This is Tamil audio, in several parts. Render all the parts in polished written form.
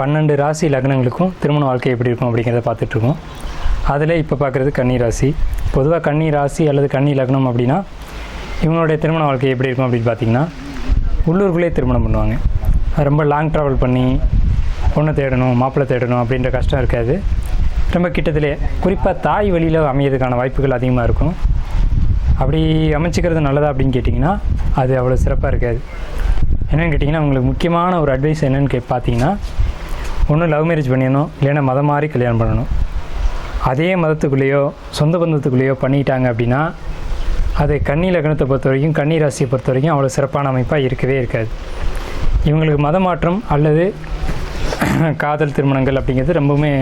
12 ராசி லக்னங்களுக்கும் திருமண வாழ்க்கை எப்படி இருக்கும் அப்படிங்கிறத பார்த்துட்ருக்கோம். அதில் இப்போ பார்க்குறது கன்னி ராசி. பொதுவாக கன்னி ராசி அல்லது கன்னி லக்னம் அப்படின்னா இவங்களுடைய திருமண வாழ்க்கை எப்படி இருக்கும் அப்படின்னு பார்த்திங்கன்னா, உள்ளூருக்குள்ளே திருமணம் பண்ணுவாங்க. ரொம்ப லாங் ட்ராவல் பண்ணி பொண்ணை தேடணும், மாப்பிள்ளை தேடணும் அப்படின்ற கஷ்டம் இருக்காது. ரொம்ப கிட்டத்திலே குறிப்பாக தாய் வழியில் அமையறதுக்கான வாய்ப்புகள் அதிகமாக இருக்கும். அப்படி அமைச்சிக்கிறது நல்லதா அப்படின்னு கேட்டிங்கன்னா அது அவ்வளோ சிறப்பாக இருக்காது. என்னென்னு கேட்டிங்கன்னா, உங்களுக்கு முக்கியமான ஒரு அட்வைஸ் என்னென்னு பார்த்தீங்கன்னா, ஒன்று லவ் மேரேஜ் பண்ணிடணும், இல்லைன்னா மதம் மாறி கல்யாணம் பண்ணணும். அதே மதத்துக்குள்ளேயோ சொந்த பந்தத்துக்குள்ளேயோ பண்ணிட்டாங்க அப்படின்னா அது கன்னி லக்னத்தை பொறுத்த வரைக்கும், கன்னி ராசியை பொறுத்த வரைக்கும் அவ்வளோ சிறப்பான அமைப்பாக இருக்கவே இருக்காது. இவங்களுக்கு மத மாற்றம் அல்லது காதல் திருமணங்கள் அப்படிங்கிறது ரொம்பவுமே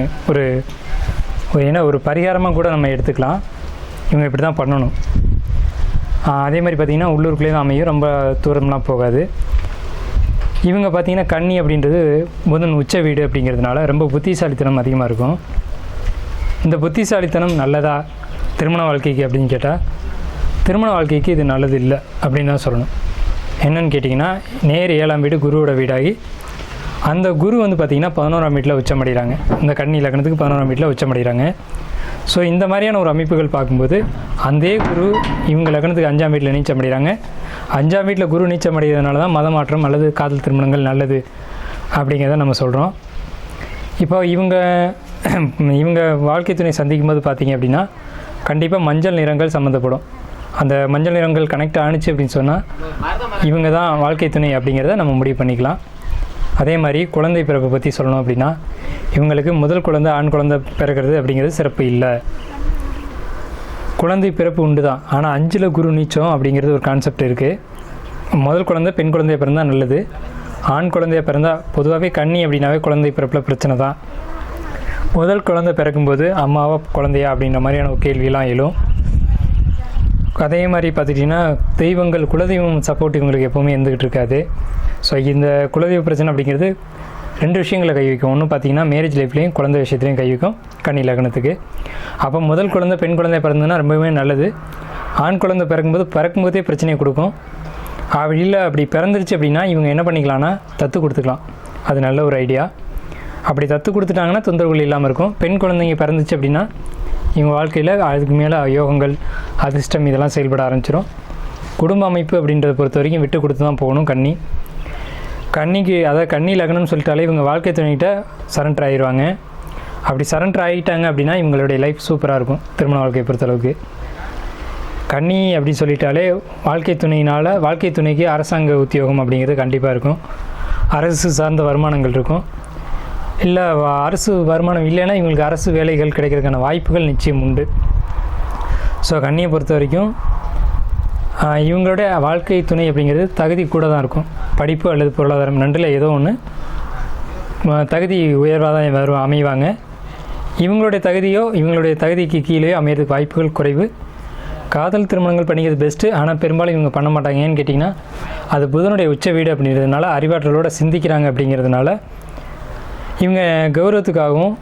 ஒரு பரிகாரமாக கூட நம்ம எடுத்துக்கலாம். இவங்க இப்படி தான் பண்ணணும். அதே மாதிரி பார்த்திங்கன்னா உள்ளூருக்குள்ளே தான் அமையும், ரொம்ப தூரம்லாம் போகாது. இவங்க பார்த்திங்கன்னா கன்னி அப்படின்றது புதன் உச்ச வீடு அப்படிங்கிறதுனால ரொம்ப புத்திசாலித்தனம் அதிகமாக இருக்கும். இந்த புத்திசாலித்தனம் நல்லதா திருமண வாழ்க்கைக்கு அப்படின்னு கேட்டால், திருமண வாழ்க்கைக்கு இது நல்லது இல்லை அப்படின்னு தான் சொல்லணும். என்னென்னு கேட்டிங்கன்னா, நேர் 7ஆம் வீடு குருவோட வீடாகி அந்த குரு பார்த்திங்கன்னா 11ஆம் வீட்டில் உச்சமடைகிறாங்க. இந்த கன்னி லக்னத்துக்கு 11ஆம் வீட்டில் உச்சமடைகிறாங்க. ஸோ இந்த மாதிரியான ஒரு அமைப்புகள் பார்க்கும்போது அந்த குரு இவங்க லக்னத்துக்கு 5ஆம் வீட்டில் நீச்சமடைகிறாங்க. 5ஆம் வீட்டில் குரு நீச்சமடைகிறதுனால தான் மத மாற்றம் அல்லது காதல் திருமணங்கள் நல்லது அப்படிங்கிறத நம்ம சொல்கிறோம். இப்போ இவங்க வாழ்க்கை துணை சந்திக்கும் போது பார்த்திங்க அப்படின்னா கண்டிப்பாக மஞ்சள் நிறங்கள் சம்மந்தப்படும். அந்த மஞ்சள் நிறங்கள் கனெக்ட் ஆணுச்சு அப்படின்னு சொன்னால் இவங்க தான் வாழ்க்கை துணை அப்படிங்கிறத நம்ம முடிவு பண்ணிக்கலாம். அதே மாதிரி குழந்தை பிறப்பை பற்றி சொல்லணும் அப்படின்னா, இவங்களுக்கு முதல் குழந்தை ஆண் குழந்தை பிறக்கிறது அப்படிங்கிறது சிறப்பு இல்லை. குழந்தை பிறப்பு உண்டு தான், ஆனால் 5ல் குரு நீச்சம் அப்படிங்கிறது ஒரு கான்செப்ட் இருக்குது. முதல் குழந்தை பெண் குழந்தைய பிறந்தால் நல்லது, ஆண் குழந்தைய பிறந்தால் பொதுவாகவே கன்னி அப்படின்னாவே குழந்தை பிறப்பில் பிரச்சனை தான். முதல் குழந்தை பிறக்கும்போது அம்மாவா குழந்தையா அப்படின்ற மாதிரியான ஒரு கேள்வியெல்லாம் எழும். அதே மாதிரி பார்த்துட்டிங்கன்னா தெய்வங்கள் குலதெய்வம் சப்போர்ட் இவங்களுக்கு எப்போவுமே இருந்துக்கிட்டு இருக்காது. ஸோ இந்த குலதெய்வ பிரச்சனை அப்படிங்கிறது 2 விஷயங்களை கை வைக்கும். ஒன்று பார்த்திங்கன்னா மேரேஜ் லைஃப்லேயும் குழந்தை விஷயத்துலையும் கை வைக்கும் கன்னி லக்னத்துக்கு. அப்போ முதல் குழந்தை பெண் குழந்தை பிறந்ததுன்னா ரொம்பவே நல்லது. ஆண் குழந்தை பிறக்கும்போதே பிரச்சனையை கொடுக்கும். அப்படி பிறந்துருச்சு அப்படின்னா இவங்க என்ன பண்ணிக்கலாம்னா தத்து கொடுத்துக்கலாம். அது நல்ல ஒரு ஐடியா. அப்படி தத்து கொடுத்துட்டாங்கன்னா தொந்தரவுகள் இல்லாமல் இருக்கும். பெண் குழந்தைங்க பிறந்துச்சு அப்படின்னா இவங்க வாழ்க்கையில் அதுக்கு மேலே யோகங்கள் அதிர்ஷ்டம் இதெல்லாம் செயல்பட ஆரம்பிச்சிடும். குடும்ப அமைப்பு அப்படின்றத பொறுத்த வரைக்கும் விட்டு கொடுத்து தான் போகணும். கன்னிக்கு அதாவது கன்னி லக்னம்னு சொல்லிட்டாலே இவங்க வாழ்க்கை துணைகிட்ட சரண்டர் ஆகிடுவாங்க. அப்படி சரண்டர் ஆகிட்டாங்க அப்படின்னா இவங்களுடைய லைஃப் சூப்பராக இருக்கும். திருமண வாழ்க்கையை பொறுத்தளவுக்கு கன்னி அப்படி சொல்லிட்டாலே வாழ்க்கை துணைக்கு அரசாங்க உத்தியோகம் அப்படிங்கிறது கண்டிப்பாக இருக்கும். அரசு சார்ந்த வருமானங்கள் இருக்கும். இல்லை அரசு வருமானம் இல்லைன்னா இவங்களுக்கு அரசு வேலைகள் கிடைக்கிறதுக்கான வாய்ப்புகள் நிச்சயம் உண்டு. ஸோ கன்னியை பொறுத்த வரைக்கும் இவங்களுடைய வாழ்க்கை துணை அப்படிங்கிறது தகுதி கூட தான் இருக்கும். படிப்பு அல்லது பொருளாதாரம் 2ல் ஏதோ ஒன்று தகுதி உயர்வாக தான் அமைவாங்க. இவங்களுடைய தகுதிக்கு கீழே அமையிறதுக்கு வாய்ப்புகள் குறைவு. காதல் திருமணங்கள் பண்ணிக்கிறது பெஸ்ட்டு, ஆனால் பெரும்பாலும் இவங்க பண்ண மாட்டாங்க. ஏன்னு கேட்டிங்கன்னா அது புதனுடைய உச்ச வீடு அப்படிங்கிறதுனால அறிவாற்றலோடு சிந்திக்கிறாங்க. அப்படிங்கிறதுனால இவங்க கௌரவத்துக்காகவும்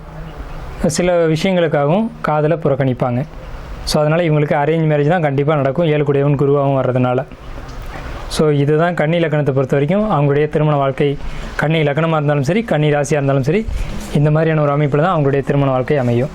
சில விஷயங்களுக்காகவும் காதலை புறக்கணிப்பாங்க. ஸோ அதனால் இவங்களுக்கு அரேஞ்ச் மேரேஜ் தான் கண்டிப்பாக நடக்கும், 7 கூடியவன் குருவாகவும் வர்றதுனால. ஸோ இதுதான் கன்னி லக்னத்தை பொறுத்த வரைக்கும் அவங்களுடைய திருமண வாழ்க்கை. கன்னி லக்னமாக இருந்தாலும் சரி, கன்னி ராசியாக இருந்தாலும் சரி, இந்த மாதிரியான ஒரு அமைப்பில் தான் அவங்களுடைய திருமண வாழ்க்கை அமையும்.